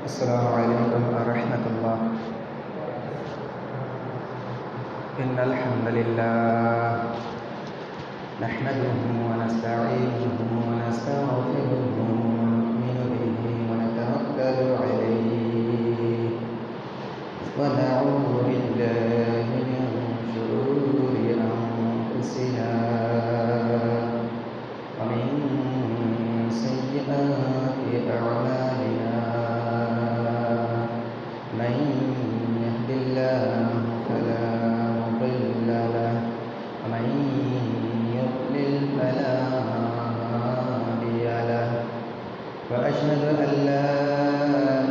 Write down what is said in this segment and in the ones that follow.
السلام عليكم ورحمة الله. إن الحمد لله نحمده ونستعينه ونستغفره ونؤمن به ونتوكل عليه ونعوذ بالله من شرور أنفسنا ومن سيئات أعمالنا. من يهد الله فلا مضل له ومن يضلل فلا هادي له وأشهد أن لا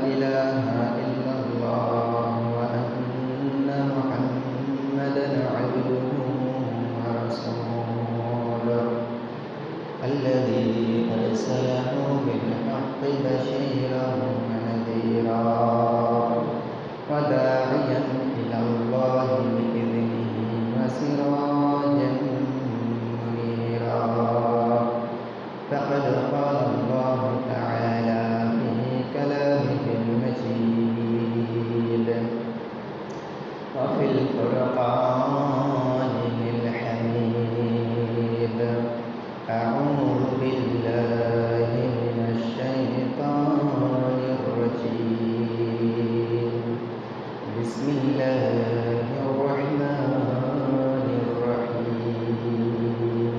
إله إلا الله وأن محمدا عبده ورسوله الذي أرسله بالحق بشيرا ونذيرا وداعيا إلى الله بإذنه وسراجا منيرا. فقد قال الله تعالى في كلامه المجيد وفي الفرقان الحميد: أعوذ بالله من الشيطان الرجيم. بسم الله الرحمن الرحيم.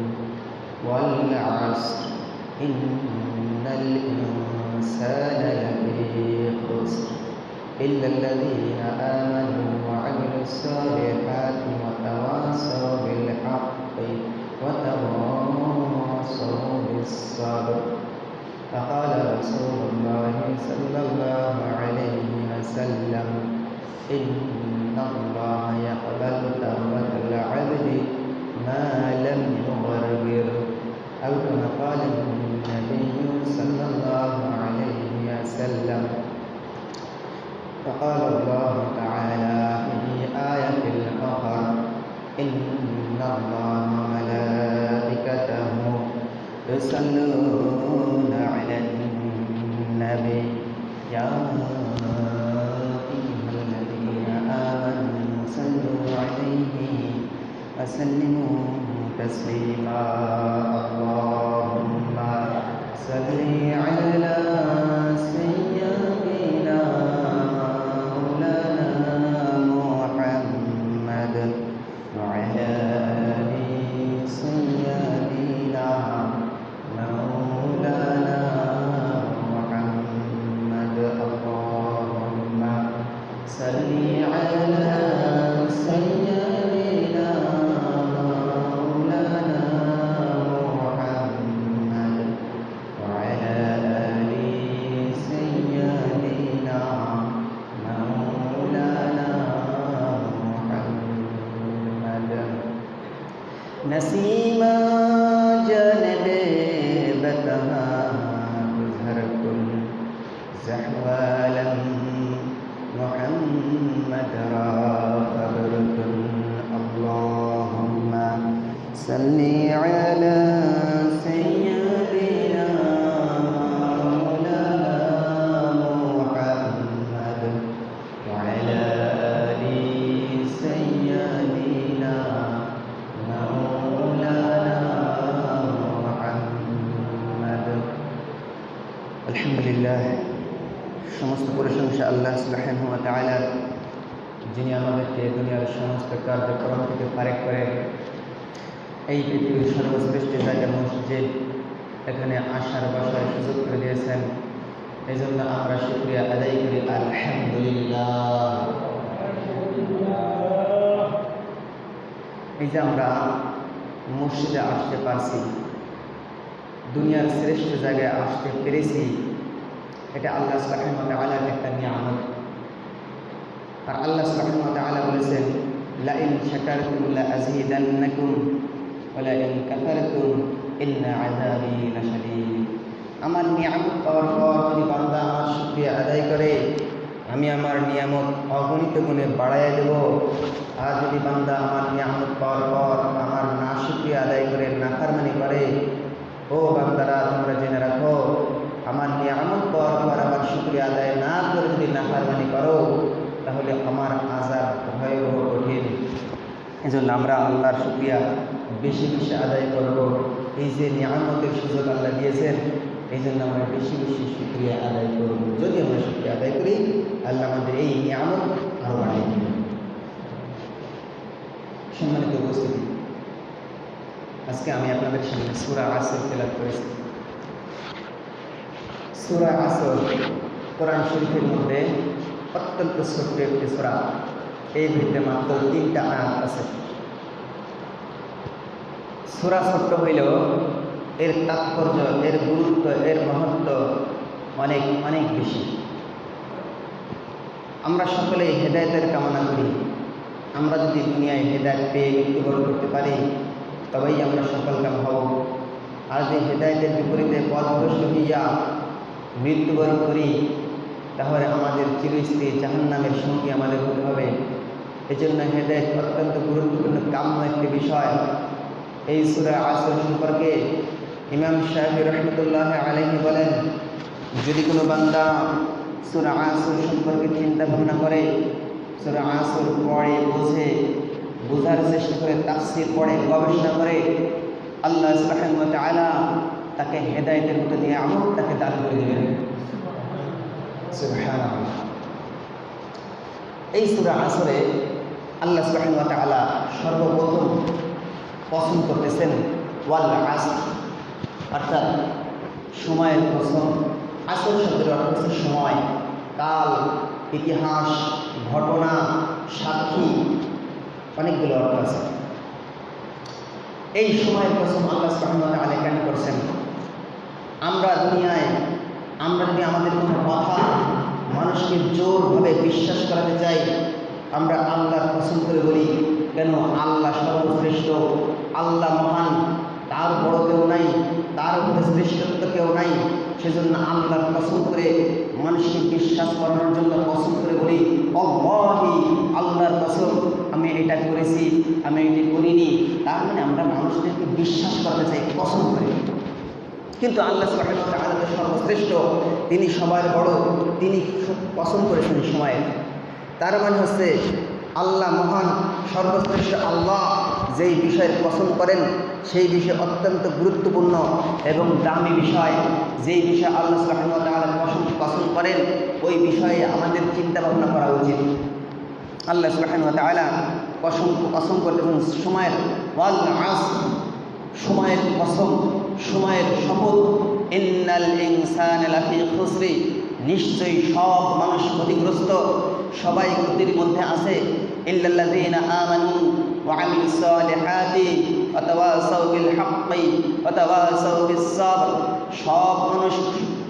والعصر إن الإنسان لفي خسر إلا الذين آمنوا وعملوا الصالحات وتواصوا بالحق وتواصوا بالصبر. فقال رسول الله صلى الله عليه وسلم: إن الله يقبل توبة العبد ما لم يغرر، أو كما قال النبي صلى الله عليه وسلم. فقال الله تعالى في آية أخرى: إن الله وملائكته يصلون على النبي يا أيها الذين آمنوا صلوا عليه وسلموا تسليما. اللهم صل على سيدنا مولانا محمد وعلى آل سيدنا مولانا محمد. اللهم صل على سيدنا مولانا محمد وعلى آل سيدنا مولانا محمد. نسيما جانب بتها تظهر كل زحوالا محمد را خبرك. اللهم صل على سيدنا مولانا محمد وعلى آل سيدنا مولانا محمد. الحمد لله, সমস্ত প্রশংসা আল্লাহ সুবহানাহু ওয়া তাআলা, যিনি আমাদেরকে দুনিয়ার সমস্ত কার্যক্রম থেকে ফারেক করে এই পৃথিবীর সর্বশ্রেষ্ঠ জায়গা মসজিদ এখানে আসার বসার সুযোগ করে দিয়েছেন। এই জন্য আমরা শুকরিয়া আদায় করি আলহামদুলিল্লাহ। এই যে আমরা মসজিদে আসতে পারছি, দুনিয়ার শ্রেষ্ঠ জায়গায় আসতে পেরেছি, এটা আল্লাহ সুবহানাহু ওয়া তাআলার একটা নিয়ামত। আর আল্লাহ সুবহানাহু ওয়া তাআলা বলেছেন: লা ইন শাকারতুম লা আযীদান্নাকুম ওয়া লা ইন কাফারতুম ইন্না আযাবি লাশাদীদ। আমার নিয়ামত পাওয়ার পর যদি বান্দা আমার শুকরিয়া আদায় করে, আমি আমার নিয়ামত অগণিত গুণে বাড়াইয়া দেব। আর যদি বান্দা আমার নিয়ামত পাওয়ার পর আমার না শুকরিয়া আদায় করে নাফরমানি করে, ও বান্দারা তোমরা জেনে রাখো, আমার নিয়ামত পাওয়ার পর আমার শুকরিয়া আদায় না করে যদি নাফরমানি করো তাহলে আমার আযাব ভয়াবহ কঠিন। এজন্য আমরা আল্লাহর শুকরিয়া বেশি বেশি আদায় করব। এই যে নিয়ামতের সুযোগ আল্লাহ দিয়েছেন, এই জন্য আমরা বেশি বেশি শুকরিয়া আদায় করব। যদি আমরা শুকরিয়া আদায় করি, আল্লাহ আমাদের এই নিয়ামত আরও বাড়িয়ে দেবেন। সম্মানিত উপস্থিতি, আজকে আমি আপনাদের সামনে সূরা আসর তেলাওয়াত করেছি। সূরা আসর কোরআন শরীফের মধ্যে অত্যন্ত ছোট্ট একটি সূরা। এই ভিতরে মাত্র 3টা আয়াত আছে। সূরা ছোট্ট হইলেও এর তাৎপর্য, এর গুরুত্ব, এর মহত্ব অনেক অনেক বেশি। আমরা সকলেই হেদায়েতের কামনা করি। আমরা যদি দুনিয়ায় হেদায়েত পেয়ে মৃত্যুবরণ করতে পারি তবেই আমরা সফলকাম হব। আর যে হেদায়েতের বিপরীতে পথভ্রষ্ট হইয়া মৃত্যুবরণ করি তাহলে আমাদের চিরস্থায়ী জাহান্নামের সঙ্গী আমাদের হতে হবে। এজন্য হেদায়েত অত্যন্ত গুরুত্বপূর্ণ কাম্য একটি বিষয়। এই সূরা আসর সম্পর্কে ইমাম শাফিঈ রাহমাতুল্লাহ আলাইহি বলেন, যদি কোনো বান্দা সূরা আসর সম্পর্কে চিন্তা ভাবনা করে, সূরা আসর পড়ে, বোঝার চেষ্টা করে, তাফসীর পড়ে, গবেষণা করে, আল্লাহ সুবহানাহু ওয়া তাআলা তাকে হেদায়েতের মতো দিয়ে আমল তাকে দান করে দেবেন। সুবহানাল্লাহ। এই সূরা আসরে আল্লাহ সুবহানাহু ওয়া তাআলা সর্বপ্রথম কসম করতেছেন ওয়াল আসর, অর্থাৎ সময়ের কসম। আসর শব্দের অর্থ হচ্ছে সময়, কাল, ইতিহাস, ঘটনা, সাক্ষী, অনেকগুলো অর্থ আছে। এই সময়ের কসম আল্লাহ সুবহানাহু ওয়া তাআলা কেন করছেন? আমরা দুনিয়ায় আমরা যদি আমাদের কোনো কথা মানুষকে জোরভাবে বিশ্বাস করাতে চাই, আমরা আল্লাহর কসম করে বলি। কেন? আল্লাহ সর্বশ্রেষ্ঠ, আল্লাহ মহান, তার বড় কেউ নাই, তার উপরে শ্রেষ্ঠত্ব কেউ নাই। সেজন্য আল্লাহর কসম করে মানুষকে বিশ্বাস করানোর জন্য কসম করে বলি, আল্লাহি, আল্লাহর কসম, আমি এটা করেছি, আমি এটা করিনি। তার মানে আমরা মানুষদেরকে বিশ্বাস করতে চাই কসম করে। কিন্তু আল্লাহ সুবহানাহু ওয়া তাআলা তো সর্বশ্রেষ্ঠ, তিনি সবার বড়, তিনি কসম করেছেন সময়ের। তার মানে হচ্ছে আল্লাহ মহান, সর্বশ্রেষ্ঠ আল্লাহ যেই বিষয়ের কসম করেন সেই বিষয় অত্যন্ত গুরুত্বপূর্ণ এবং দামি বিষয়। যেই বিষয়ে আল্লাহ সুবহানাহু ওয়া তাআলা কসম করেন ওই বিষয়ে আমাদের চিন্তা ভাবনা করা উচিত। আল্লাহ সুবহানাহু ওয়া তাআলা কসম করতেছেন সময়ের, ওয়াল আসর, সময়ের কসম, সময়ের শপথ। ইন্নাল ইনসানা লাফি খুসরি, নিশ্চয়ই সব মানুষ ক্ষতিগ্রস্ত, সবাই ক্ষতির মধ্যে আছে। ইল্লাল্লাযীনা আমানু ওয়া আমিলুস সালিহাতি ওয়া তাওয়াসাউ বিল হাক্কি ওয়া তাওয়াসাউ বিস সাবর, সব মানুষ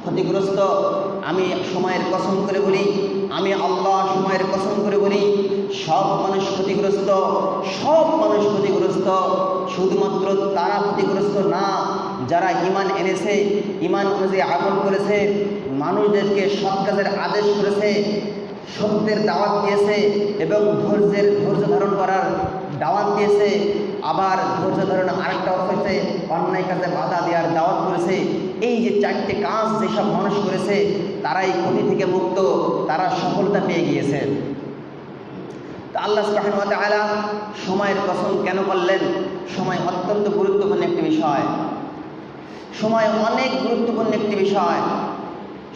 ক্ষতিগ্রস্ত। আমি সময়ের কসম করে বলি, আমি আল্লাহ সময়ের কসম করে বলি, সব মানুষ ক্ষতিগ্রস্ত, সব মানুষ ক্ষতিগ্রস্ত। শুধুমাত্র তারা ক্ষতিগ্রস্ত না যারা ঈমান এনেছে, ঈমান অনুযায়ী আমল করেছে, মানুষদেরকে সৎ কাজের আদেশ করেছে, সত্যের দাওয়াত দিয়েছে এবং ধৈর্য ধারণ করার দাওয়াত দিয়েছে। আবার ধৈর্য ধারণ আরেকটা অর্থ হচ্ছে অন্যায় কাজে বাধা দেওয়ার দাওয়াত করেছে। এই যে 4টে কাজ যেসব মানুষ করেছে তারাই ক্ষতি থেকে মুক্ত, তারা সফলতা পেয়ে গিয়েছে। তো আল্লাহ সুবহানাহু ওয়া তাআলা সময়ের কসম কেন করলেন? সময় অত্যন্ত গুরুত্বপূর্ণ একটি বিষয়, সময় অনেক গুরুত্বপূর্ণ একটি বিষয়।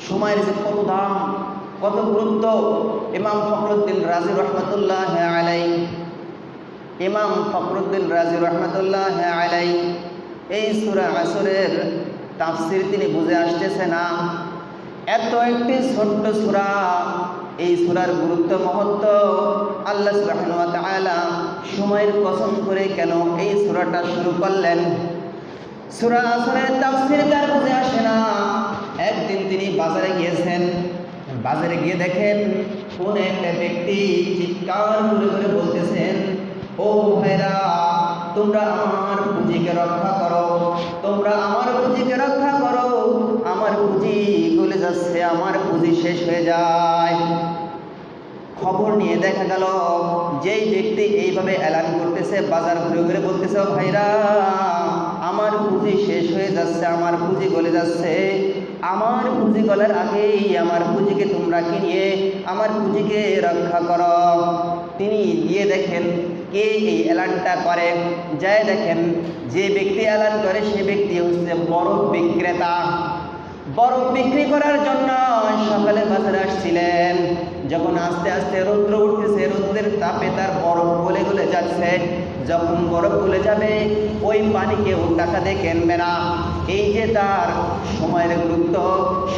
সময়ের যে কত দাম, কত গুরুত্ব, ইমাম ফখরুদ্দিন রাজি রহমতুল্লাহ আলাইহি, ইমাম ফখরুদ্দিন রাজি রহমতুল্লাহ আলাইহি এই সূরা আসরের তাফসীর তিনি বুঝে আসতেছে না। এত একটি ছোট্ট সূরা, এই সূরার গুরুত্ব মহত্ব আল্লাহ সুবহানাহু ওয়া তাআলা সময়ের কসম করে কেন এই সূরাটা শুরু করলেন? সূরা আসরের তাফসীর তার বুঝে আসে না। একদিন তিনি বাজারে গিয়েছেন, বাজারে গিয়ে দেখেন কোন একটা ব্যক্তি চিৎকার করে বলতেছেন, ও ভাইরা, তোমরা আমার পুঁজিকে রক্ষা করো, তোমরা আমার পুঁজিকে রক্ষা করো, আমার পুঁজি গলে যাচ্ছে, আমার পুঁজি শেষ হয়ে যায়। খবর নিয়ে দেখা গেল যেই ব্যক্তি এইভাবে এলান করতেছে, বাজার ঘুরে ঘুরে বলতেছে, ও ভাইরা, আমার পুঁজি শেষ হয়ে যাচ্ছে, আমার পুঁজি গলে যাচ্ছে, আমার পুঁজি গলার আগেই আমার পুঁজিকে তোমরা কিনিয়ে আমার পুঁজিকে রক্ষা করো। তিনি গিয়ে দেখেন কে এই এলানটা করে, যায় দেখেন যে ব্যক্তি এলান করে সে ব্যক্তি হচ্ছে বরফ বিক্রেতা। বরফ বিক্রি করার জন্য সকালে বাজারে আসছিলেন। যখন আস্তে আস্তে রৌদ্র উঠতেছে, রৌদ্রের তাপে তার বরফ গলে গলে যাচ্ছে। যখন বরফ গলে যাবে ওই পানি কেউ টাকা দিয়ে কিনবে না। এই যে তার সময়ের গুরুত্ব,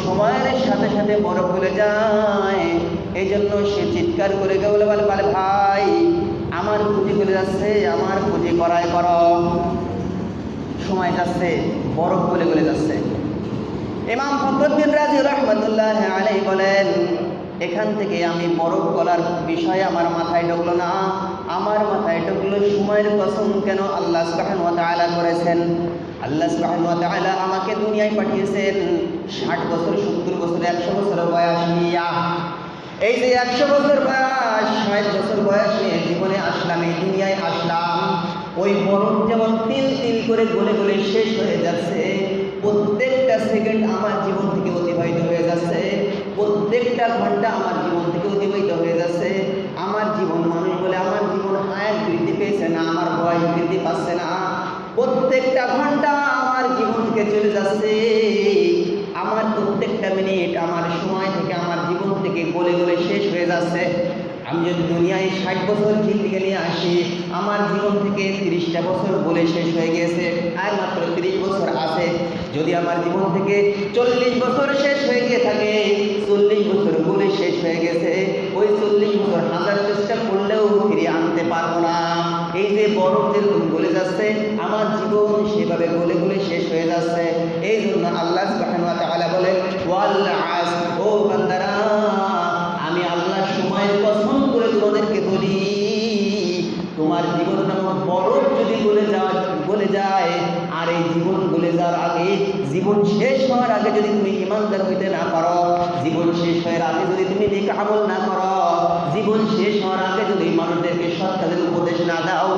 সময়ের সাথে সাথে বরফ গলে যায়, এই জন্য সে চিৎকার করে বলে বলে ভাই আমার পুঁজি গলে যাচ্ছে, আমার পুঁজি করায় করো। সময় যাচ্ছে, বরফ গলে গলে যাচ্ছে। ইমাম ফখরুদ্দিন রাজি রহমতুল্লাহ আলাইহি বলেন, এখান থেকে আমি বরফ গলার বিষয়ে আমার মাথায় ঢুকলো না, আমার মাথায় ঢুকলো সময়ের কসম কেন আল্লাহ সুবহানাহু ওয়া তাআলা করেছেন। আল্লাহ সুবহানাহু ওয়া তাআলা আমাকে দুনিয়ায় পাঠিয়েছেন 60 বছর, 70 বছর, 100 বছর বয়স নিয়ে। এই যে 100 বছর বয়স, 60 বছর বয়স নিয়ে জীবনে আসলাম, এই দুনিয়ায় আসলাম। ওই বরফ যেমন তিল তিল করে গলে গলে শেষ হয়ে যাচ্ছে, প্রত্যেকটা সেকেন্ড আমার জীবন থেকে অতিবাহিত হয়ে যাচ্ছে, প্রত্যেকটা ঘন্টা আমার জীবন থেকে অতিবাহিত হয়ে যাচ্ছে। আমার জীবন, মানুষ বলে আমার জীবন হায়াত বৃদ্ধি পেয়েছে না, আমার বয়স বৃদ্ধি পাচ্ছে না। প্রত্যেকটা ঘন্টা আমার জীবন থেকে চলে যাচ্ছে, আমার প্রত্যেকটা মিনিট আমার সময় থেকে আমার জীবন থেকে গলে গলে শেষ হয়ে যাচ্ছে। আমি যদি দুনিয়ায় 60 বছর জিন্দেগি নিয়ে আসি, আমার জীবন থেকে 30টা বছর বলে শেষ হয়ে গেছে, আর মাত্র 30 বছর আছে। যদি আমার জীবন থেকে 40 বছর শেষ হয়ে গিয়ে থাকে, 40 বছর বলে শেষ হয়ে গেছে, ওই 40 বছর হাজার চেষ্টা করলেও ফিরিয়ে আনতে পারবো না। এই যে বরফ যেরকম গলে যাচ্ছে, আমার জীবন সেভাবে গলে গলে শেষ হয়ে যাচ্ছে। এই জন্য আল্লাহ সুবহানাহু ওয়া তাআলা বলেন, ওয়াল আসর, ও বান্দারা আমি আল্লাহ সময়ের কসম করে তোমাদেরকে বলি, তোমার জীবন নামক বরফ যদি গলে যায়, আর এই জীবন গলে যাওয়ার আগে, জীবন শেষ হওয়ার আগে যদি তুমি ইমানদার হইতে না পারো, জীবন শেষ হওয়ার আগে যদি তুমি নেক আমল না করো, জীবন শেষ হওয়ার আগে যদি মানুষদেরকে সৎ কাজের উপদেশ না দাও,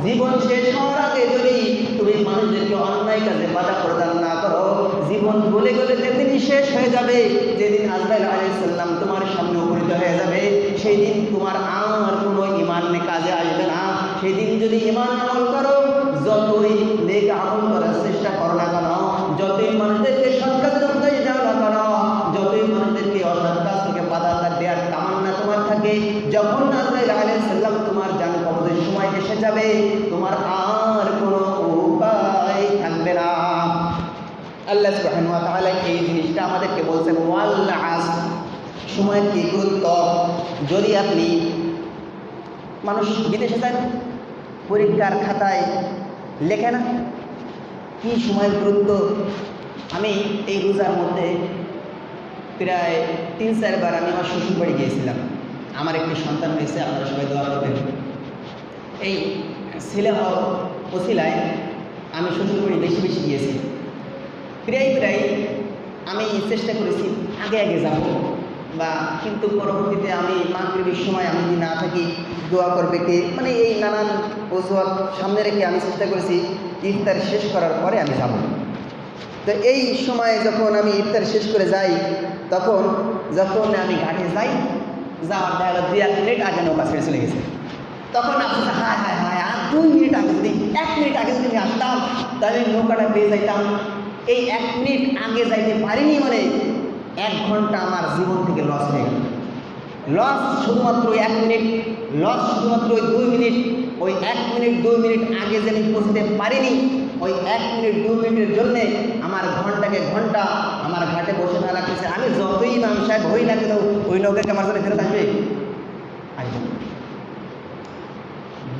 জীবন শেষ হওয়ার আগে যদি তুমি মানুষদেরকে অন্যায় কাজে বাধা প্রদান না করো, জীবন গলে গলে যেদিন শেষ হয়ে যাবে, যেদিন আজরাইল আলাইহিস সালাম তোমার সামনে উপনীত হয়ে যাবে, সেই দিন তোমার আর কোনো ঈমান কাজে আসবে না। সেদিন যদি ঈমান আমল করো, যতই নেক আমল করার চেষ্টা করো না কেন, যতই মানুষদেরকে সৎ কাজের উপদেশ দাও না কেন, যতই মানুষদেরকে অসৎ কাজ থেকে বাধা দেওয়ার তামান্না তোমার থাকে, যখন আজরাইল আলাইহিস সালাম তোমার জান কবজের সময় এসে যাবে, তোমার আর কোনো উপায় থাকবে না। আল্লাহ সুবহানাহু ওয়া তাআলা এই জিনিসটা আমাদেরকে বলছেন, ওয়াল আসর, সময়ের কি গুরুত্ব। যদি আপনি মানুষ বিদেশে যান, পরীক্ষার খাতায় লেখে না কি সময়ের গুরুত্ব। আমি এই রোজার মধ্যে প্রায় 3-4 বার আমি আমার শ্বশুর বাড়ি গিয়েছিলাম। আমার একটি সন্তান হয়েছে, আপনারা সবাই দোয়া করবেন। এই ছেলে হওয়ার ওসিলায় আমি শ্বশুর বাড়ি বেশি বেশি গিয়েছি। প্রায় আমি চেষ্টা করেছি আগে আগে যাব, বা কিন্তু পরবর্তীতে আমি মাগরিবের সময় আমি যদি না থাকি দোয়া করবে কে, মানে এই নানান অজুহাত সামনে রেখে আমি চেষ্টা করেছি ইফতার শেষ করার পরে আমি যাব। তো এই সময় যখন আমি ইফতার শেষ করে যাই, তখন যখন আমি ঘাটে যাই, যাওয়ার দেখা 2-1 মিনিট আগে নৌকা ছেড়ে চলে গেছে। তখন আপনি হায় হায় হায়, আর 2 মিনিট আগে যদি 1 মিনিট আগে যদি আমি আসতাম, তাহলে নৌকাটা পেয়ে যাইতাম। এই 1 মিনিট আগে যাইতে পারিনি বলে 1 ঘন্টা আমার জীবন থেকে লস হয়ে গেল। লস শুধুমাত্র 1 মিনিট, লস শুধুমাত্র ওই 2 মিনিট। ওই 1 মিনিট 2 মিনিট আগে যে আমি পৌঁছতে পারিনি, ওই 1 মিনিট 2 মিনিটের জন্যে আমার ঘন্টাকে ঘন্টা আমার ঘাটে বসে থাকা লাগতেছে। আমি যতই ইমাম সাহেব হই না কেন, ওই নৌকাকে আমার জন্য ফেরত আসবে।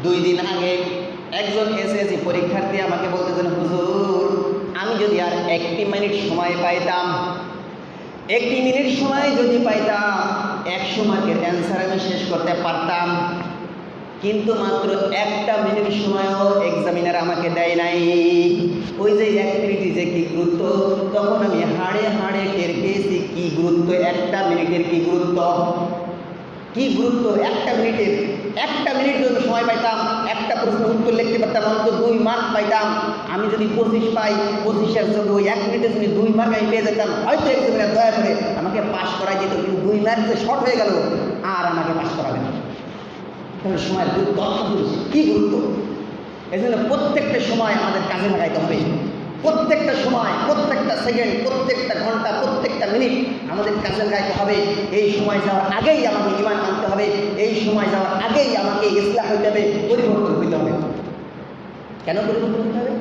2 দিন আগে একজন এসএসসি পরীক্ষার্থী আমাকে বলতেছেন, হুজুর আমি যদি আর 1 মিনিট সময় পাইতাম, 1 মিনিট সময় যদি পাইতাম, 100 মার্কের অ্যান্সার আমি শেষ করতে পারতাম, কিন্তু মাত্র 1টা মিনিট সময়ও এক্সামিনার আমাকে দেয় নাই। ওই যে 1 মিনিটই যে কী গুরুত্ব, তখন আমি হাড়ে হাড়ে টের পেয়েছি কী গুরুত্ব 1টা মিনিটের, কী গুরুত্ব। কি গুরুত্ব! একটা মিনিট যদি সময় পাইতাম, একটা প্রশ্ন উত্তর লিখতে পারতাম, অন্তত 2 মার্ক পাইতাম। আমি যদি 25 পাই, 25-এর জন্য ওই 1 মিনিটে যদি 2 মার্ক আমি পেয়ে যেতাম, হয়তো এক্সামিনার দয়া করে আমাকে পাস করাই যেত। কিন্তু 2 মার্ক যে শর্ট হয়ে গেল, আর আমাকে পাস করাবে না। তাহলে সময়ের গুরুত্ব কি গুরুত্ব! এই জন্য প্রত্যেকটা সময় আমাদের কাজে লাগাইতে হবে। প্রত্যেকটা সময়, প্রত্যেকটা সেকেন্ড, প্রত্যেকটা ঘন্টা, প্রত্যেকটা মিনিট আমাদের কাজে লাগাইতে হবে। এই সময় যাওয়ার আগেই আমাকে ঈমান আনতে হবে। এই সময় যাওয়ার আগেই আমাকে ইসলাহ হইতে হবে, পরিবর্তন হইতে হবে। কেন পরিবর্তন হতে হবে?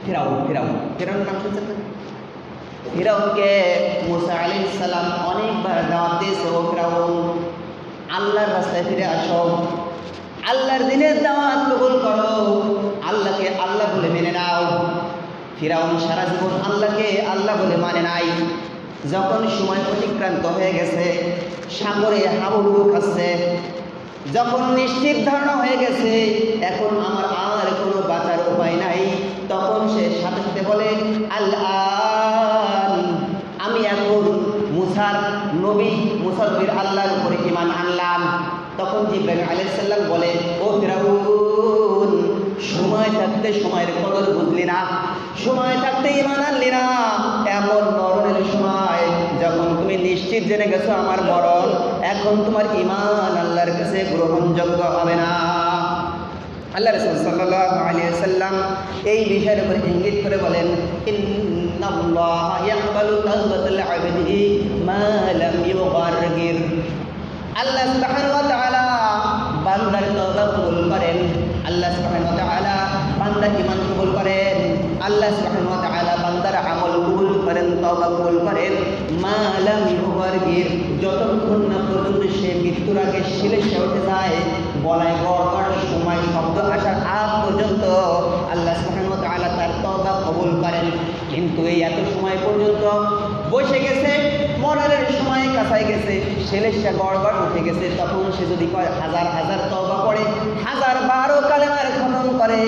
ফিরাউনের নাম শুনছেন না? ফিরাউনকে মুসা আলাইহিস সালাম অনেকবার দাওয়াত দিয়েছে, ও ফিরাউন, আল্লাহর রাস্তায় ফিরে আসো, আল্লাহর দিনের দাওয়াত কবুল করো, আল্লাহকে আল্লাহ বলে মেনে নাও। ফিরাউন সারা জীবন আল্লাহকে আল্লাহ বলে মানে নাই। যখন সময় অতিক্রান্ত হয়ে গেছে, সাগরে হাবুডুবু খাচ্ছে, যখন নিশ্চিত ধারণা হয়ে গেছে এখন আমার আর কোনো বাঁচার উপায় নাই, তখন সে সাথে সাথে বলে, আল্লাহ আমি এখন মুসা নবীর আল্লাহর উপরে ঈমান আনলাম। তখন জিবরাইল আলাইহিস সালাম বলে, ও ফিরাউন, সময় থাকতে সময়ের কদর বুঝলি না, সময় থাকতে ঈমান আনলি না। এমন মরণের সময় যখন তুমি নিশ্চিত জেনে গেছো আমার মরণ, এখন তোমার ঈমান আল্লাহর কাছে গ্রহণযোগ্য হবে না। আল্লাহ রাসূল সাল্লাল্লাহু আলাইহি ওয়াসাল্লাম এই বিষয়ের উপর ইঙ্গিত করে বলেন, ইন্নাল্লাহা ইয়াকবালু তাওবাতাল আবদি মা লাম ইউগারগির। আল্লাহ সুবহানাহু ওয়া তাআলা বান্দার তওবা কবুল করেন, আল্লাহ সুবহানাহু ওয়া তাআলা বান্দার ঈমান কবুল করেন, আল্লাহ সুবহানাহু ওয়া তাআলা বান্দার আমল কবুল করেন, তওবা কবুল করেন মা লাম ইউগারগির, যতক্ষণ না পর্যন্ত সে মৃত্যুর আগে শিলেশে উঠে যায়, গলায় গড়গড় সময় শব্দ আসার আগ পর্যন্ত আল্লাহ সুবহানাহু ওয়া তাআলা তার তওবা কবুল করেন। কিন্তু এই এত সময় পর্যন্ত বসে গেছে, মরণের সময় কাছাই গেছে, শিলেশে গড়গড় উঠে গেছে, তখন সে যদি কয় হাজার হাজার তওবা পড়ে, 1012 কালেমার খতম করে,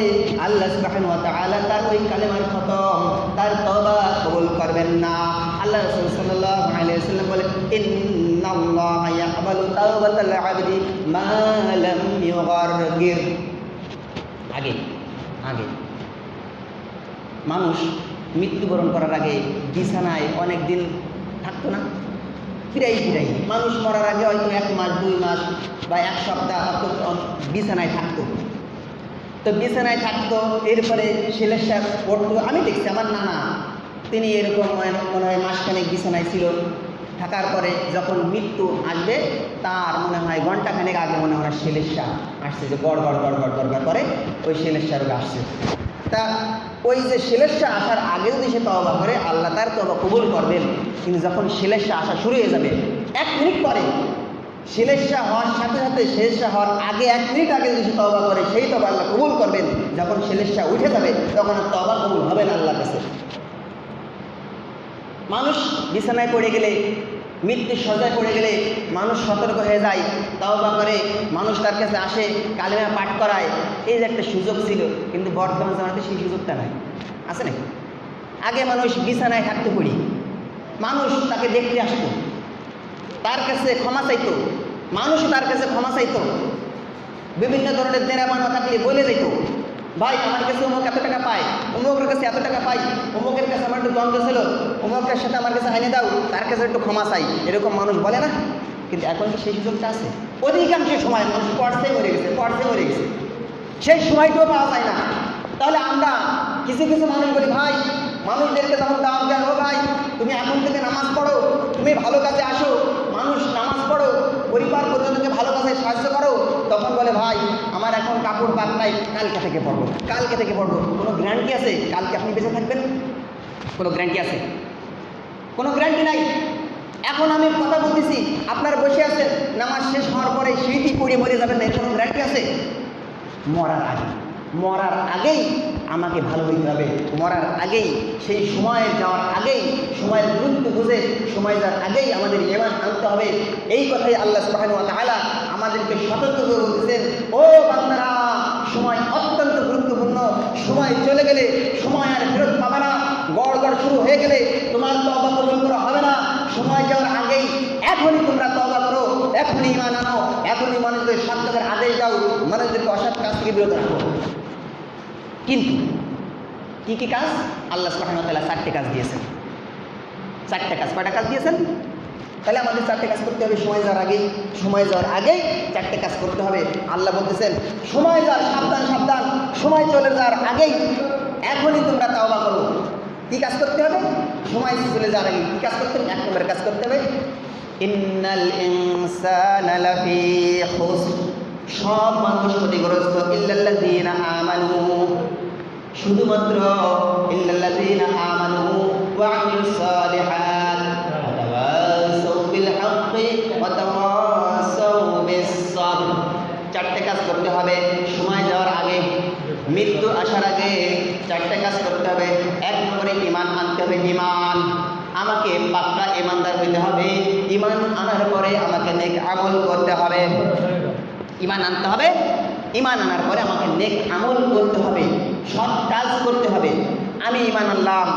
আল্লাহ সুবহানাহু ওয়া তাআলা তার ওই কালেমার খতম, তার তওবা কবুল করবেন না। আল্লাহ রাসূল সাল্লাল্লাহু আলাইহি ওয়াসাল্লাম বলেন, ইন্নাল্লাহা ইয়াকবালু তাওবাতাল আবদি মা লাম ইউগারগির। আগে মানুষ মৃত্যুবরণ করার আগে বিছানায় অনেক দিন থাকতো না, ফিরাই মানুষ মরার আগে হয়তো 1 মাস 2 মাস বা 1 সপ্তাহ বিছানায় থাকতো। তো বিছানায় থাকতো, এরপরে শিলেশা পড়তো। আমি দেখছি আমার নানা, তিনি এরকম মনে হয় মাসখানেক বিছানায় ছিল, থাকার পরে যখন মৃত্যু আসবে তার মনে হয় ঘন্টাখানেক আগে মনে হয় শিলেশা আসছে, যে গড় করে ওই শিলেশা রোগ আসছে। তা ওই যে শিলেশা আসার আগে যদি সে তওবা করে, আল্লাহ তার তওবা কবুল করবেন। কিন্তু যখন শিলেশা আসা শুরু হয়ে যাবে, 1 মিনিট পরে শিলেশা হওয়ার সাথে সাথে শিলেশা হওয়ার আগে 1 মিনিট আগে যদি সে তওবা করে, সেই তওবা আল্লাহ কবুল করবেন। যখন শিলেশা উঠে যাবে তখন আর তওবা কবুল হবে না আল্লাহর কাছে। মানুষ বিছানায় পড়ে গেলে, মৃত্যুর শয্যায় পড়ে গেলে মানুষ সতর্ক হয়ে যায়, তওবা করে, মানুষ তার কাছে আসে, কালেমা পাঠ করায়। এই যে একটা সুযোগ ছিল, কিন্তু বর্তমান জামানাতে সেই সুযোগটা নাই, আছে নাকি? আগে মানুষ বিছানায় থাকতে পড়ি, মানুষ তাকে দেখতে আসতো, তার কাছে ক্ষমা চাইতো, মানুষ তার কাছে ক্ষমা চাইতো, বিভিন্ন ধরনের দেনা পাওনা থাকলে বলে যেত, ভাই আমার কাছে অমুক এত টাকা পায়, অমুকের কাছে এত টাকা পাই, অমুকের কাছে আমার একটু দ্বন্দ্ব ছিল, অমুকের সাথে আমার কাছে আইনে দাও, তার কাছে একটু ক্ষমা চাই, এরকম মানুষ বলে না? কিন্তু এখন কি সেই সুযোগটা আছে? অধিকাংশ সময় মানুষ পড়তে মরে গেছে, সেই সময়টাও পাওয়া যায় না। তাহলে আমরা কিছু মানুষ বলি, ভাই মানুষদেরকে যখন দাওয়াত দেন, ও ভাই তুমি এখন থেকে নামাজ পড়ো, তুমি ভালো কাজে আসো, মানুষ নামাজ পড়ো, পরিবার পরিজনকে ভালো কাজে সাহায্য করো, তখন বলে ভাই আমার এখন কাপড় পাক নাই, কালকে থেকে পড়বো। কোনো গ্যারান্টি আছে কালকে আপনি বেঁচে থাকবেন? কোনো গ্যারান্টি আছে? কোনো গ্যারান্টি নাই। এখন আমি কথা বলতেছি, আপনারা বসে আছেন, নামাজ শেষ হওয়ার পরে সিঁড়ি পড়ে মরে যাবেন না, এর কোনো গ্যারান্টি আছে? মরার আগেই আমাকে ভালো হইতে হবে, মরার আগেই, সেই সময়ে যাওয়ার আগেই, সময়ের গুরুত্ব বুঝে সময় যাওয়ার আগেই আমাদের ঈমান আনতে হবে। এই কথাই আল্লাহ সুবহানাহু ওয়া তাআলা আমাদেরকে সতর্ক করে বলতেছেন, ও বান্দারা, সময় অত্যন্ত গুরুত্বপূর্ণ। সময় চলে গেলে সময় আর ফেরত পাবে না। গড় শুরু হয়ে গেলে তোমার তওবা কবুল করা হবে না। সময় যাওয়ার আগেই এখনই তোমরা তওবা করো, এখনই ঈমান মানুষদের সৎ কাজের আদেশ দাও, মানুষদেরকে অসৎ কাজ থেকে বিরত রাখো। কিন্তু কি কি কাজ? আল্লাহ সুবহানাহু ওয়া তাআলা 4টে কাজ দিয়েছেন। 4টে কাজ। কয়টা কাজ দিয়েছেন? তাহলে আমাদের 4টে কাজ করতে হবে সময় যাওয়ার আগেই। সময় যাওয়ার আগেই 4টে কাজ করতে হবে। আল্লাহ বলতেছেন সময় যাওয়ার সাবধান সাবধান, সময় চলে যাওয়ার আগেই এখনই তোমরা তাওবা করো। কি কাজ করতে হবে? সময় চলে যাওয়ার আগে কি কাজ করতে হবে? 1 নম্বর কাজ করতে হবে ইন্নাল ইনসানা লাফি খুসর, সব মানুষ ক্ষতিগ্রস্ত, ইল্লাল্লাযীনা আমানু, শুধুমাত্র ইল্লাল্লাযীনা আমানু ওয়া আমিলুস সালিহাত ওয়া তাওয়াসাউ বিল হাক্কি ওয়া তাওয়াসাউ বিস সাবর। 4টে কাজ করতে হবে সময় যাওয়ার আগে, মৃত্যু আসার আগে 4টে কাজ করতে হবে। 1 নম্বরে ঈমান আনতে হবে। ঈমান, আমাকে পাক্কা ঈমানদার হইতে হবে। ঈমান আনার পরে আমাকে নেক আমল করতে হবে। ঈমান আনতে হবে, ঈমান আনার পরে আমাকে নেক আমল করতে হবে, সৎ কাজ করতে হবে। আমি ঈমান আনলাম,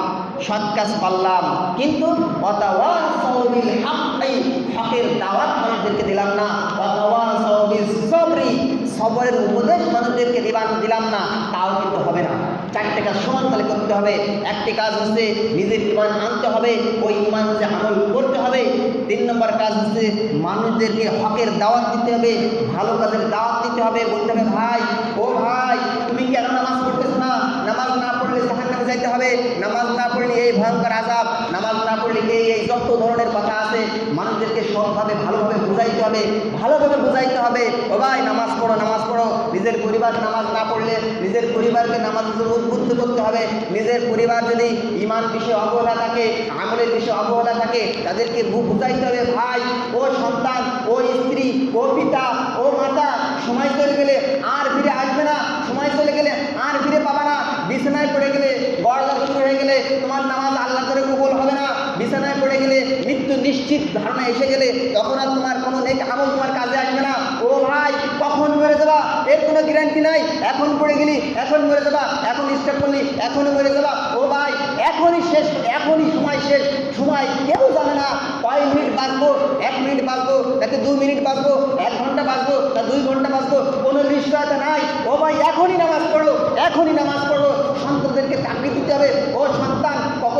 সৎ কাজ করলাম, কিন্তু ওয়াতাওয়াসাউ বিল হাক্কি, হকের দাওয়াত মানুষদেরকে দিলাম না। ওয়াতাওয়াসাউ বিস সাবরি, সবরের উপদেশ মানুষদেরকে দিলাম না, তাও কিন্তু হবে না। 4টে কাজ সমান তালে করতে হবে। 1টি কাজ হচ্ছে নিজের ঈমান আনতে হবে, ওই ঈমান যে আমল করতে হবে। 3 নম্বর কাজ হচ্ছে মানুষদেরকে হকের দাওয়াত দিতে হবে, ভালো কাজের দাওয়াত দিতে হবে। বলতে হবে ভাই, ও ভাই তুমি কেন নামাজ পড়তেছ না? নামাজ না পড়লে জাহান্নামে যাইতে হবে, নামাজ না পড়লে এই ভয়ঙ্কর আযাব, নামাজ না পড়লে এই যত ধরনের কথা আছে, মানুষদেরকে সৎভাবে ভালোভাবে বুঝাইতে হবে, ভালোভাবে বুঝাইতে হবে। ও ভাই নামাজ পড়ো, নামাজ পড়ো। নিজের পরিবার নামাজ না পড়লে নিজের পরিবারকে নামাজের উদ্বুদ্ধ করতে হবে। নিজের পরিবার যদি ঈমান বিষয়ে অবহেলা থাকে, আমলের বিষয়ে অবহেলা থাকে, তাদেরকে বুঝাইতে হবে ভাই, ও সন্তান, ও স্ত্রী, ও পিতা, ও মাতা, সময় চলে গেলে আর ফিরে আসবে না, সময় চলে গেলে আর ফিরে পাবা না। বিছানায় পড়ে গেলে, গড়াগড়ি হয়ে গেলে তোমার নামাজ আল্লাহ করে কবুল হবে না। বিছানায় পড়ে গেলে, মৃত্যু নিশ্চিত ধারণা এসে গেলে, তখন আর তোমার কোনো নেক আমল তোমার কাজে আসবে না। ও ভাই কখন মরে যাবা এর কোনো গ্যারান্টি নাই। এখন পড়ে গেলি এখন মরে যাবা, এখন স্টার্ট করলি এখনই মরে যাবা। ও ভাই এখনই শেষ, এখনই সময় শেষ। সময় কেউ জানে না কয় মিনিট বাঁচবো, 1 মিনিট বাঁচবো নাকি 2 মিনিট বাঁচবো, 1 ঘন্টা বাঁচবো না 2 ঘন্টা বাঁচবো, কোনো নিশ্চয়তা নাই। ও ভাই এখনই নামাজ পড়ো, এখনই নামাজ পড়ো। সন্তানদেরকে তাকলিদ দিতে হবে, ও সন্তান কত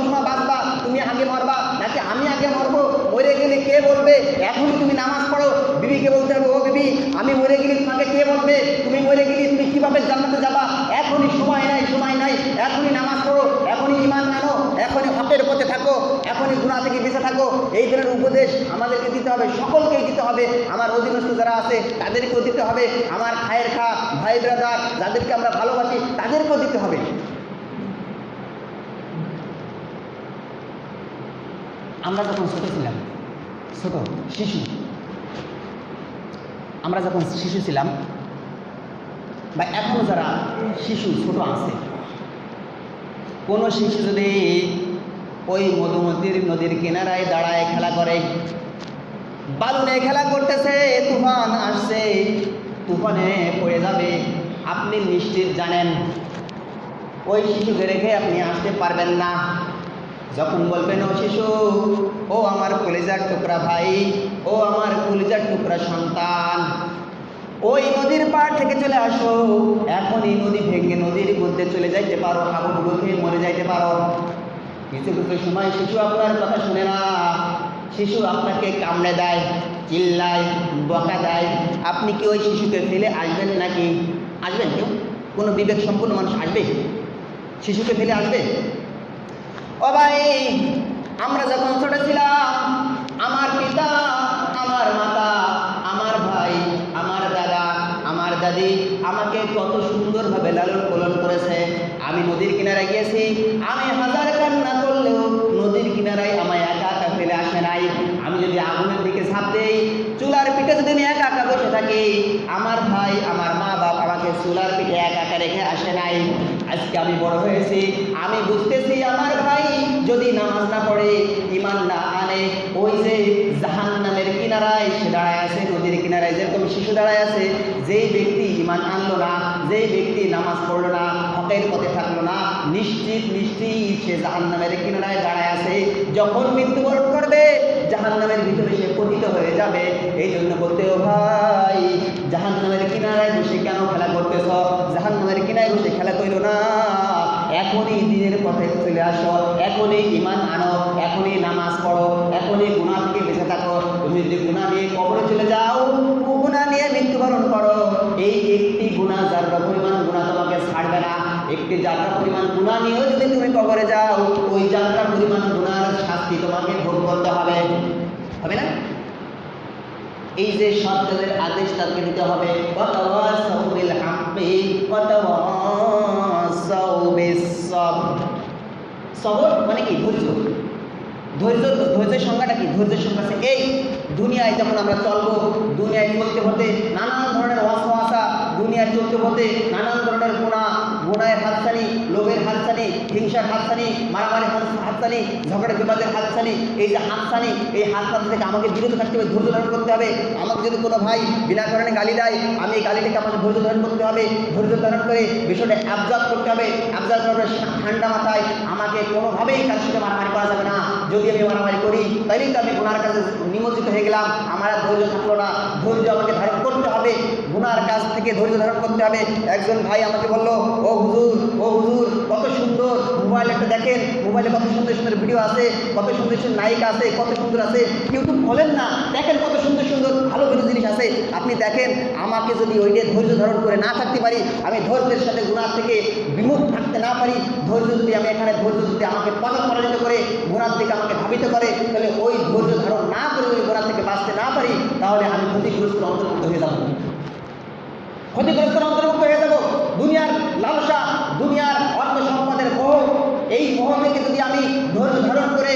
সময় বাঁচবা, তুমি আগে মরবা নাকি আমি আগে মরবো, মরে গেলে কে বলবে? এখনই তুমি নামাজ পড়ো। বিবিকে বলতে হবে, ও বিবি আমি মরে গেলে তোমাকে কে বলবে? তুমি মরে গেলে তুমি কিভাবে জান্নাতে যাবা? এখনই সময় নাই, সময় নাই। এখনই নামাজ পড়ো, এখনই ঈমান আনো, এখনই হকের পথে থাকো, এখনই গুনাহ থেকে বেঁচে থাকো। এই ধরনের উপদেশ আমাদেরকে দিতে হবে, সকলকেই দিতে হবে। আমার অধীনস্থ যারা আছে তাদেরকেও দিতে হবে, আমার খায়ের খা ভাই ব্রাদার যাদেরকে আমরা ভালোবাসি তাদেরকেও দিতে হবে। আমরা যখন ছোট ছিলাম, ছোট শিশু, আমরা যখন শিশু ছিলাম বা এখনো যারা শিশু ছোট আছে, কোনো শিশু যদি ওই মধুমতির নদীর কিনারায় দাঁড়ায় খেলা করে, বালুনে খেলা করতেছে, তুফান আসছে, তুফানে পড়ে যাবে, আপনি নিশ্চিত জানেন ওই শিশুকে রেখে আপনি আসতে পারবেন না। যখন বলবেন ও শিশু, ও আমার কলিজার টুকরা ভাই, ও আমার কলিজার টুকরা সন্তান, ওই নদীর পাড় থেকে চলে আসো, এখন এই নদী ভেঙে নদীর মধ্যে চলে যাইতে পারো, হাবুডুবু খেয়ে মরে যাইতে পারো। কিছু কিছু সময় শিশু আপনার কথা শুনে না, শিশু আপনাকে কামড়ে দেয়, চিল্লায়, বকা দেয়, আপনি কি ওই শিশুকে ফেলে আসবেন নাকি? আসবেন? কেউ কোনো বিবেক সম্পন্ন মানুষ আসবে শিশুকে ফেলে আসবে? ও ভাই, আমরা যখন ছোট ছিলাম, আমার পিতা, আমার মাতা, আমার ভাই, আমার দাদা, আমার দাদি আমাকে কত সুন্দরভাবে লালন পালন করেছে। আমি নদীর কিনারায় গিয়েছি, আমি হাজার কান্না করলেও নদীর কিনারায় আমায় একা একা ফেলে আসে নাই। আমি যদি আগুনের দিকে ঝাঁপ দেই, চুলার পিঠে যদি আমি একা একা বসে থাকি, আমার ভাই, আমার মা বাপ আমাকে চুলার পিঠে একা একা রেখে আসে নাই। আজকে আমি বড় হয়েছি, আমি বুঝতেছি আমার ভাই যদি নামাজ না পড়ে, ঈমান না আনে, ওই যে জাহান্নামের কিনারায় সে দাঁড়ায় আছে, নদীর কিনারায় যেরকম শিশু দাঁড়ায় আছে, যেই ব্যক্তি ঈমান আনলো না, যেই ব্যক্তি নামাজ পড়লো না, হকের পথে থাকলো না, নিশ্চিত সে জাহান্নামের কিনারায় দাঁড়ায় আছে। যখন মৃত্যুবরণ করবে জাহান্নামের ভিতরে সে পতিত হয়ে যাবে। এই জন্য বলতে, ও ভাই, জাহান্নামের কিনারায় বসে কেন খেলা করতেছ? জাহান্নামের কিনারায় বসে খেলা করো না, এখনই দিনের পথে চলে আসো, এখনই ঈমান আনো, এখনই নামাজ পড়ো, এখনই গুনাহ থেকে বেঁচে থাকো। তুমি যদি গুনাহ নিয়ে কবরে চলে যাও, গুনাহ নিয়ে মৃত্যুবরণ করো, এই একটি গুনাহ যারা পরিমাণ গুনাহ তোমাকে ছাড়বে না। একটি যাত্রা পরিমাণ গুনাহ নিয়েও যদি তুমি কবরে যাও, ওই যাত্রা পরিমাণ গুনার শাস্তি তোমাকে ভোগ করতে হবে, হবে না? এই যে সৎ কাজের আদেশ তাকে দিতে হবে। ওয়াতাওয়াসাউ বিল হাক্কি ওয়াতাওয়াসাউ বিস সবর। সবর মানে কি? ধৈর্যের সংজ্ঞাটা কি? ধৈর্যের সংজ্ঞা আছে এই, দুনিয়ায় যখন আমরা চলবো, দুনিয়ায় চলতে হতে নানান ধরনের ওয়াসওয়াসা, দুনিয়ায় চলতে হতে নানান ধরনের গুনাহের হাতছানি, লোভের হাতছানি, হিংসার হাতছানি, মারামারি হাতছানি, ঝগড়া বিবাদের হাতছানি, এই যে হাতছানি, এই হাতছানি থেকে আমাকে বিরত থাকতে হবে, ধৈর্য ধারণ করতে হবে। আমাকে যদি কোনো ভাই বিনা কারণে গালি দেয়, আমি এই গালিটাকে আমাকে ধৈর্য ধারণ করতে হবে, ধৈর্য ধারণ করে বিষয়টা অ্যাবজর্ব করতে হবে, অ্যাবজর্ব করে ঠান্ডা মাথায় আমাকে কোনোভাবেই তার সাথে মারামারি করা যাবে না। যদি আমি মারামারি করি তাইলেই তো আমি গুনার কাজে নিমজ্জিত হয়ে গেলাম, আমার আর ধৈর্য থাকলো না। ধৈর্য আমাকে ধারণ করতে হবে, গুনার কাজ থেকে ধৈর্য ধারণ করতে হবে। একজন ভাই আমাকে বলল, ও হুজুর কত সুন্দর মোবাইল একটা দেখেন, মোবাইলে কত সুন্দর সুন্দর ভিডিও আছে, কত সুন্দর সুন্দর নায়িকা আছে, কত সুন্দর আছে, ইউটিউব খোলেন না, দেখেন কত সুন্দর সুন্দর ভালো ভালো জিনিস আছে, আপনি দেখেন। আমাকে যদি ওইটা ধৈর্য ধারণ করে না থাকতে পারি, আমি ধৈর্যের সাথে গুনার থেকে বিমুখ থাকতে না পারি, ধৈর্য যদি আমি এখানে ধৈর্য যদি আমাকে পরাজিত করে গুনার থেকে আমাকে ধাবিত করে, তাহলে ওই ধৈর্য ধারণ না করে যদি গুনার থেকে বাঁচতে না পারি, তাহলে আমি ক্ষতিগ্রস্ত অন্তর্ভুক্ত হয়ে যাব, ক্ষতিগ্রস্ত অন্তর্ভুক্ত হয়ে যাব। দুনিয়ার লালসা, দুনিয়ার অর্থ সম্পদের মোহ, এই মোহ থেকে যদি আমি ধৈর্য ধারণ করে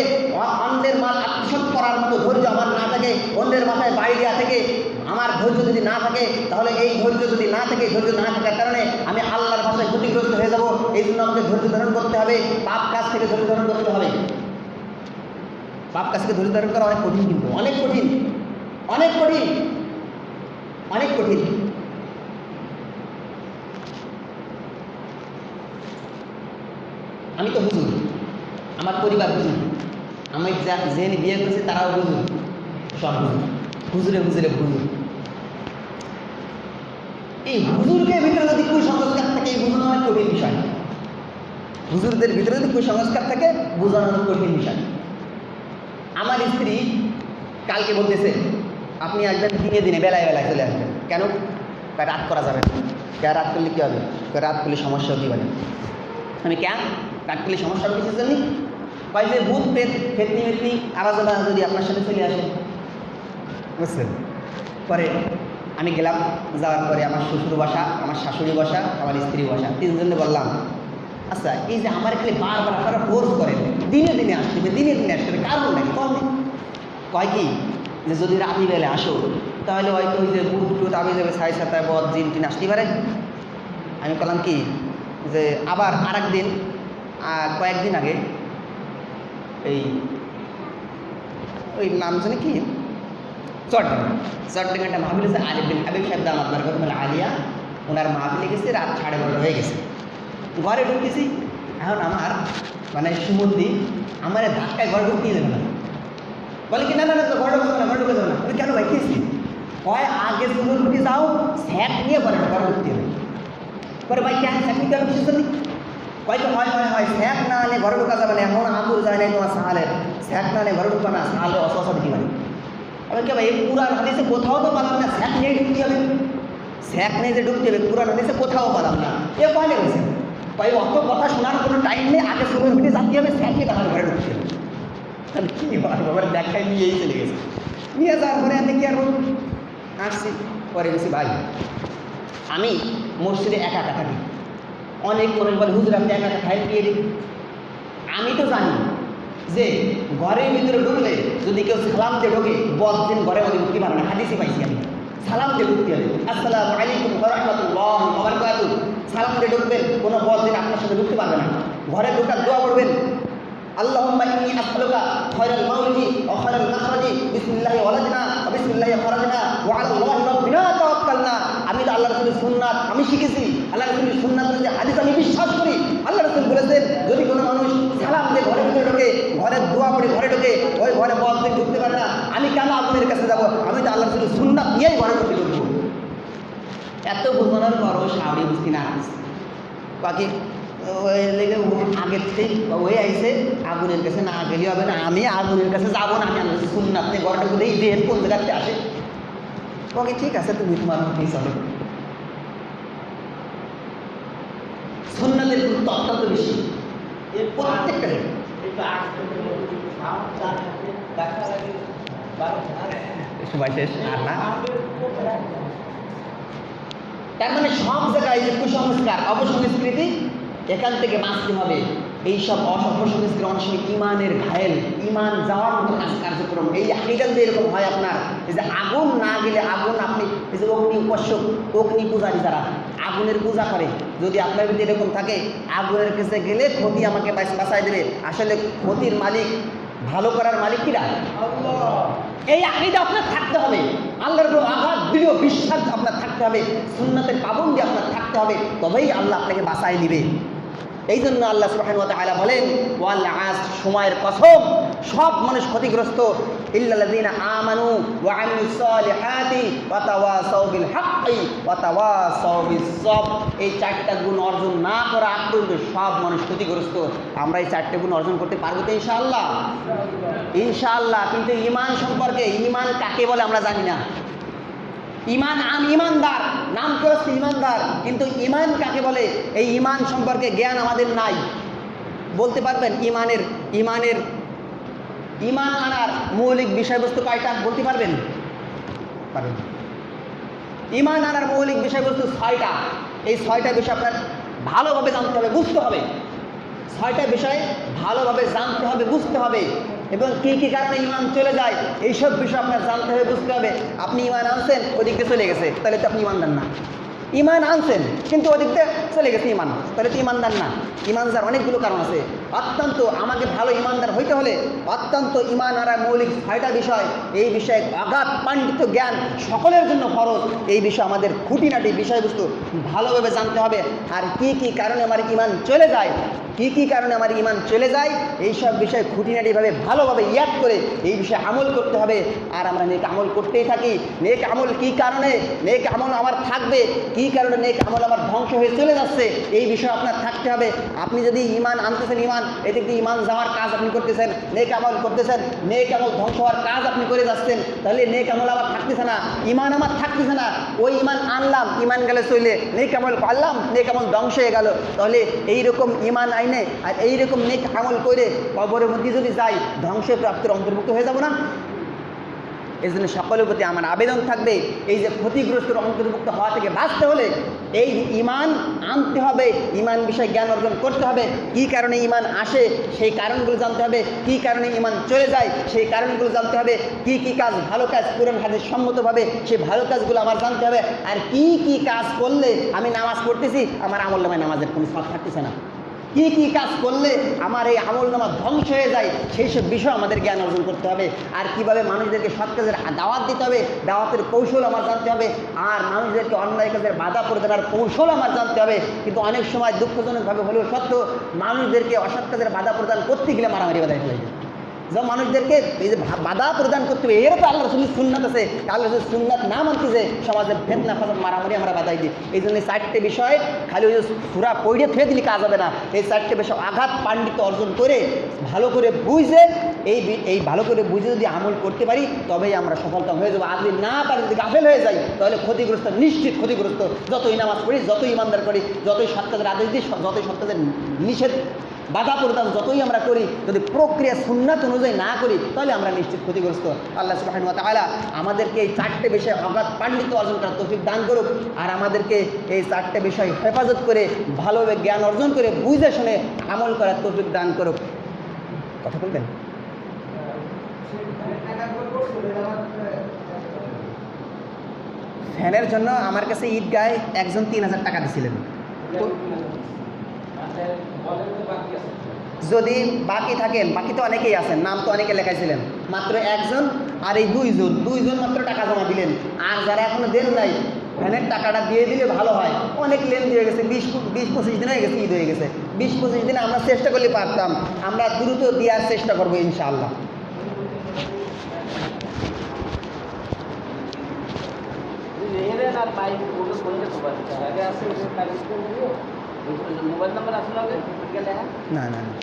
অন্যের মাল আত্মসাৎ করার মতো ধৈর্য আমার না থাকে, অন্যের মাথায় বাড়ি দেওয়া থেকে আমার ধৈর্য যদি না থাকে, তাহলে এই ধৈর্য যদি না থাকে, ধৈর্য না থাকার কারণে আমি আল্লাহর ভাষায় ক্ষতিগ্রস্ত হয়ে যাব। এই জন্য আমাকে ধৈর্য ধারণ করতে হবে, পাপ কাজ থেকে ধৈর্য ধারণ করতে হবে। পাপ কাজ থেকে ধৈর্য ধারণ করা অনেক কঠিন, কিন্তু অনেক কঠিন, অনেক কঠিন, অনেক কঠিন। আমি তো হুজুর, আমার পরিবার হুজুর, আমি যে বিয়ে করেছি তারাও হুজুর, সব হুজুরে হুজুরে হুজুর। এই হুজুরকে ভিতরে যদি কুসংস্কার থাকে, এই বোঝানো অনেক কঠিন বিষয়। হুজুরদের ভিতরে যদি কুসংস্কার থাকে, বোঝানো অনেক কঠিন বিষয়। আমার স্ত্রী কালকে বলতেছে, আপনি একদম দিনে বেলায় চলে আসবেন। কেন? রাত করা যাবে না। রাত করলে কী হবে? রাত করলে সমস্যা হতে পারে। আমি কেন রাত করলে সমস্যা হবে কিছু জানি? কয় যে ভূত পেট ফেতনি মেতনি আওয়াজ যদি আপনার সাথে চলে আসে, বুঝছেন? পরে আমি গেলাম, যাওয়ার পরে আমার শ্বশুর বসা, আমার শাশুড়ি বসা, আমার স্ত্রী বসা, তিনজনে বললাম, আচ্ছা এই যে আমার এখানে বারবার আপনারা ফোর্স করেন দিনে দিনে আসতে হবে, দিনে দিনে আসতে হবে, কারণ নাকি কম? কয় কি যে যদি রাতি বেলে আসো তাহলে হয়তো ওই যে ভূত টুত আমি যাবে, সাড়ে সাতটায় বদ জিন টিন আসতে পারে। আমি বললাম কি যে আবার আর একদিন কয়েকদিন আগে ওই নাম জানি কি চট্টগ্রামটা মাহফিল আছে, আলিফ বিন হাবিব সাহেব দাম আপনার কথা আলিয়া, ওনার মাহফিলে গেছে, রাত 12:30 হয়ে গেছে। ঘরে ঢুকতেছি, এখন আমার মানে সুমন্দি আমার ধাক্কায় ঘরে ঢুকতেই যাবে না। বলে কি না না তো ঘরে ঢুকবে না, ঘরে ঢুকে যাবে না। আমি কেন ভাই খেয়েছি? হয় আগে সুন্দর ঢুকে যাও, স্যাট নিয়ে ঘরে ঢুকতে হবে। পরে ভাই কেন স্যাট নিতে হবে কিছু জানি? হয়তো হয় স্যাট না আনে ঘরে ঢোকা যাবে না, এমন আঙুল যায় না তোমার সাহালের, স্যাট না আনে ঘরে ঢুকবা না, সাহালে অসহসা দিতে পারে। আমি কে ভাই এই পুরান হাদিসে কোথাও তো পালাম না, স্যাট নিয়ে ঢুকতে হবে, স্যাট নিয়ে যে ঢুকতে হবে পুরান হাদিসে কোথাও পালাম না। এ কয়লে হয়েছে ভাই, অত কথা শোনার কোনো টাইম নেই, আগে সময় ভিটে যাতে হবে, স্যাট নিয়ে তাহলে ঘরে ঢুকতে হবে। তাহলে কী বাবার দেখায় নিয়েই চলে গেছে। নিয়ে যাওয়ার পরে আমি কি আর আসছি, পরে গেছি ভাই আমি মসজিদে একা থাকি, অনেক মনে বলে হুজুর আপনি একা খাই দিয়ে দিন। আমি তো জানি যে ঘরের ভিতরে ঢুকলে যদি কেউ সালাম দিয়ে ঢোকে, বদিন ঘরে মধ্যে ঢুকতে পারে না, হাদিসে পাইছি আমি। সালাম দিয়ে ঢুকতে হবে, আসসালামু আলাইকুম ওয়া রাহমাতুল্লাহি ওয়া বারাকাতুহু, সালাম দিয়ে ঢুকবেন, কোনো বদিন আপনার সাথে ঢুকতে পারবে না। ঘরে ঢোকার দোয়া করবেন, আল্লাহুম্মা ইন্নী আসআলুকা খায়রাল মাউলিদি ওয়া খায়রাল মাখরাজি, বিসমিল্লাহি ওয়ালাদনা ওয়া বিসমিল্লাহি খারাজনা ওয়া আলাল্লাহি রাব্বিনা তাওয়াক্কালনা। আমি তো আল্লাহর রাসূলের সুন্নাত আমি শিখেছি, আল্লাহর রাসূলের সুন্নাতের যে হাদিস আমি বিশ্বাস করি, ঘরে বলতে ঢুকতে পারে না, আমি কেন আগুনের কাছে যাব, আমি তো আল্লাহ রসুলের সুন্নাত নিয়েই ঘরে ঢুকে ঢুকবো। এত বোঝানোর পরও শাওরি বুঝতে না আসছে বাকি আগের থেকে ওই আইসে আগুনের কাছে না গেলে হবে না, আমি আগুনের কাছে যাবো না, আমি আল্লাহ সুন্নাত নিয়ে ঘরটা ঢুকে এই দেহের কোন জায়গাতে আসে। ওকে ঠিক আছে, তুমি তোমার মধ্যেই চলো। সুন্নাতের গুরুত্ব অত্যন্ত বেশি প্রত্যেকটা। সময় শেষ আর না। তার মানে সব জায়গায় যে কুসংস্কার অপসংস্কৃতি, এখান থেকে বাঁচতে হবে। এইসব অপসংস্কৃতি অনেক সময় ইমানের ঘায়েল, ইমান যাওয়ার মতো কার্যক্রম। এই আকিদান দিয়ে এরকম হয় আপনার, এই যে আগুন না গেলে আগুন, আপনি এই যে অগ্নি উপাসক, অগ্নি পূজারী যারা আগুনের পূজা করে, যদি আপনার যদি এরকম থাকে আগুনের কাছে গেলে ক্ষতি আমাকে বাঁচাই দেবে, আসলে ক্ষতির মালিক, ভালো করার মালিক কিরা? এই আকীদা আপনার থাকতে হবে, আল্লাহর উপর আঘাত দৃঢ় বিশ্বাস আপনার থাকতে হবে, সুন্নাতের পাবন্দি আপনার থাকতে হবে, তবেই আল্লাহ আপনাকে বাঁচায় নিবে। এই জন্য আল্লাহ সুবহানাহু ওয়া তাআলা বলেন, ওয়াল আসর, সময়ের কসম, সব মানুষ ক্ষতিগ্রস্ত, ইল্লাল্লাযীনা আমানু ওয়া আমিলুস সালিহাতি ওয়া তাওয়াসাউ বিল হাক্কি ওয়া তাওয়াসাউ বিস সবর। এই চারটা গুণ অর্জন না করা আগ পর্যন্ত সব মানুষ ক্ষতিগ্রস্ত। আমরা এই চারটে গুণ অর্জন করতে পারবো তো ইনশাআল্লাহ? ইনশাআল্লাহ। কিন্তু ঈমান সম্পর্কে, ঈমান কাকে বলে আমরা জানি না। ঈমান ঈমানদার, নাম তো হচ্ছে ঈমানদার, কিন্তু ঈমান কাকে বলে এই ঈমান সম্পর্কে জ্ঞান আমাদের নাই। বলতে পারবেন ঈমান আনার মৌলিক বিষয়বস্তু কয়টা বলতে পারবেন? পারবেন। ঈমান আনার মৌলিক বিষয়বস্তু 6টা। এই 6টা বিষয় আপনার ভালোভাবে জানতে হবে, বুঝতে হবে। 6টা বিষয় ভালোভাবে জানতে হবে, বুঝতে হবে, এবং কী কী কারণে ঈমান চলে যায় এইসব বিষয় আপনার জানতে হবে, বুঝতে হবে। আপনি ঈমান আনছেন, ওদিকে চলে গেছে, তাহলে তো আপনি ঈমানদার না। ঈমান আনছেন কিন্তু ওদিকতে চলে গেছে ঈমান, তাহলে তো ঈমানদার না। ঈমানদার অনেকগুলো কারণ আছে। অত্যন্ত আমাকে ভালো ঈমানদার হইতে হলে অত্যন্ত ঈমান আনার মৌলিক 6টা বিষয়, এই বিষয়ে অগাধ পাণ্ডিত্য জ্ঞান সকলের জন্য ফরজ। এই বিষয়ে আমাদের খুঁটিনাটি বিষয়বস্তু ভালোভাবে জানতে হবে। আর কি কি কারণে আমার ঈমান চলে যায়, কি কি কারণে আমার ঈমান চলে যায়, এইসব বিষয় খুঁটিনাটিভাবে ভালোভাবে ইয়াদ করে এই বিষয়ে আমল করতে হবে। আর আমরা নেক আমল করতেই থাকি। নেক আমল কি কারণে নেক আমল আমার থাকবে, কি কারণে নেক আমল আমার ধ্বংস হয়ে চলে যাচ্ছে, এই বিষয়ে আপনার থাকতে হবে। আপনি যদি ঈমান আনতেছেন, ঈমান এদিক দিয়ে ঈমান যাওয়ার কাজ আপনি করতেছেন, নেক আমল করতেছেন, নেক আমল ধ্বংস হওয়ার কাজ আপনি করে যাচ্ছেন, তাহলে নেক আমল আমার থাকতেছে না, ঈমান আমার থাকতেছে না। ওই ঈমান আনলাম, ঈমান গেলে চলে, নেক আমল করলাম, নেক আমল ধ্বংস হয়ে গেল। তাহলে এইরকম ঈমান আইনে আর এইরকম নেক আমল করে কবরের মধ্যে যদি যাই, ধ্বংসপ্রাপ্তির অন্তর্ভুক্ত হয়ে যাব না? এই জন্য সকলের প্রতি আমার আবেদন থাকবে, এই যে ক্ষতিগ্রস্তের অন্তর্ভুক্ত হওয়া থেকে বাঁচতে হলে এই ঈমান আনতে হবে, ঈমান বিষয়ে জ্ঞান অর্জন করতে হবে। কী কারণে ঈমান আসে সেই কারণগুলো জানতে হবে, কী কারণে ঈমান চলে যায় সেই কারণগুলো জানতে হবে, কি কি কাজ ভালো কাজ কোরআন হাদিস সম্মতভাবে সেই ভালো কাজগুলো আমার জানতে হবে। আর কি কি কাজ করলে আমি নামাজ পড়তেছি, আমার আমলনামায় নামাজের কোনো সব থাকতেছে না, কি কি কাজ করলে আমার এই আমলনামা ধ্বংস হয়ে যায়, সেই সব বিষয় আমাদের জ্ঞান অর্জন করতে হবে। আর কিভাবে মানুষদেরকে সৎ কাজের দাওয়াত দিতে হবে, দাওয়াতের কৌশল আমার জানতে হবে। আর মানুষদেরকে অন্যায় কাজের বাধা প্রদানের কৌশল আমার জানতে হবে। কিন্তু অনেক সময় দুঃখজনকভাবে হলেও সত্য, মানুষদেরকে অসৎ কাজের বাধা প্রদান করতে গেলে মারামারি বাধায় ফেলে যায়। যা মানুষদেরকে এই যে বাধা প্রদান করতে হবে, এর তো আল্লাহ রসুলের সুন্নাত আছে, আল্লাহ রসুল সুন্নাত না মানতে যে সমাজে ফেতনা ফাসাদ মারামারি আমরা বাধাই দিই। এই জন্য 4টে বিষয় খালি ওই যে সূরা পড়ে থুয়ে দিলে কাজ হবে না। এই 4টে বিষয় আঘাত পাণ্ডিত্য অর্জন করে ভালো করে বুঝে এই ভালো করে বুঝে যদি আমল করতে পারি, তবেই আমরা সফলতা হয়ে যাবো। আর যদি না পারি, যদি গাফেল হয়ে যাই, তাহলে ক্ষতিগ্রস্ত, নিশ্চিত ক্ষতিগ্রস্ত। যতই নামাজ পড়ি, যতই ইমানদার করি, যতই সৎ কাজের আদেশ দিই, যতই সৎ কাজের নিষেধ বাধা প্রদান যতই আমরা করি, যদি প্রক্রিয়া সুন্নাত অনুযায়ী না করি, তাহলে আমরা নিশ্চিত ক্ষতিগ্রস্ত। আল্লাহ সুবহানাহু ওয়া তাআলা আমাদেরকে এই 4টে বিষয়ে অগাধ পাণ্ডিত্য অর্জন করার তৌফিক দান করুক। আর আমাদেরকে এই 4টে বিষয় হেফাজত করে ভালোভাবে জ্ঞান অর্জন করে বুঝে শুনে আমল করার তৌফিক দান করুক। কথা বলবেন? ফ্যানের জন্য আমার কাছে ঈদগায় একজন 3000 টাকা দিয়েছিলেন। যদি বাকি থাকেন, বাকি তো অনেকেই আছেন, নাম তো অনেকে লেখাইছিলেন, মাত্র একজন আর এই দুইজন মাত্র টাকা জমা দিলেন। আর যারা এখনো দেন নাই, ফ্যানের টাকাটা দিয়ে দিলে ভালো হয়। অনেক লেন দিয়ে গেছে, 20-25 দিন হয়ে গেছে, ঈদ হয়ে গেছে। 20-25 দিনে আমরা চেষ্টা করলে পারতাম, আমরা দ্রুত দেওয়ার চেষ্টা করবো ইনশাআল্লাহ। আর মাই ওগুলো ফোনটা খবর দিতে আগে আছে মোবাইল নাম্বার আসলে আগে গেলে হ্যাঁ না না না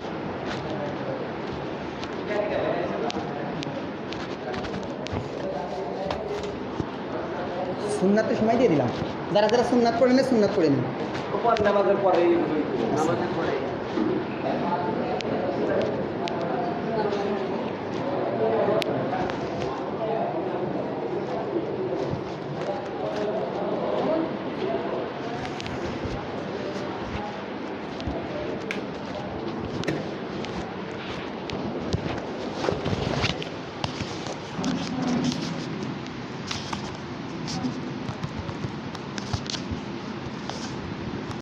সুন্নাতে সময় দিয়ে দিলাম, যারা যারা সুন্নাত পড়ে নেন সুন্নাত পড়ে নিন। নামাজের পরে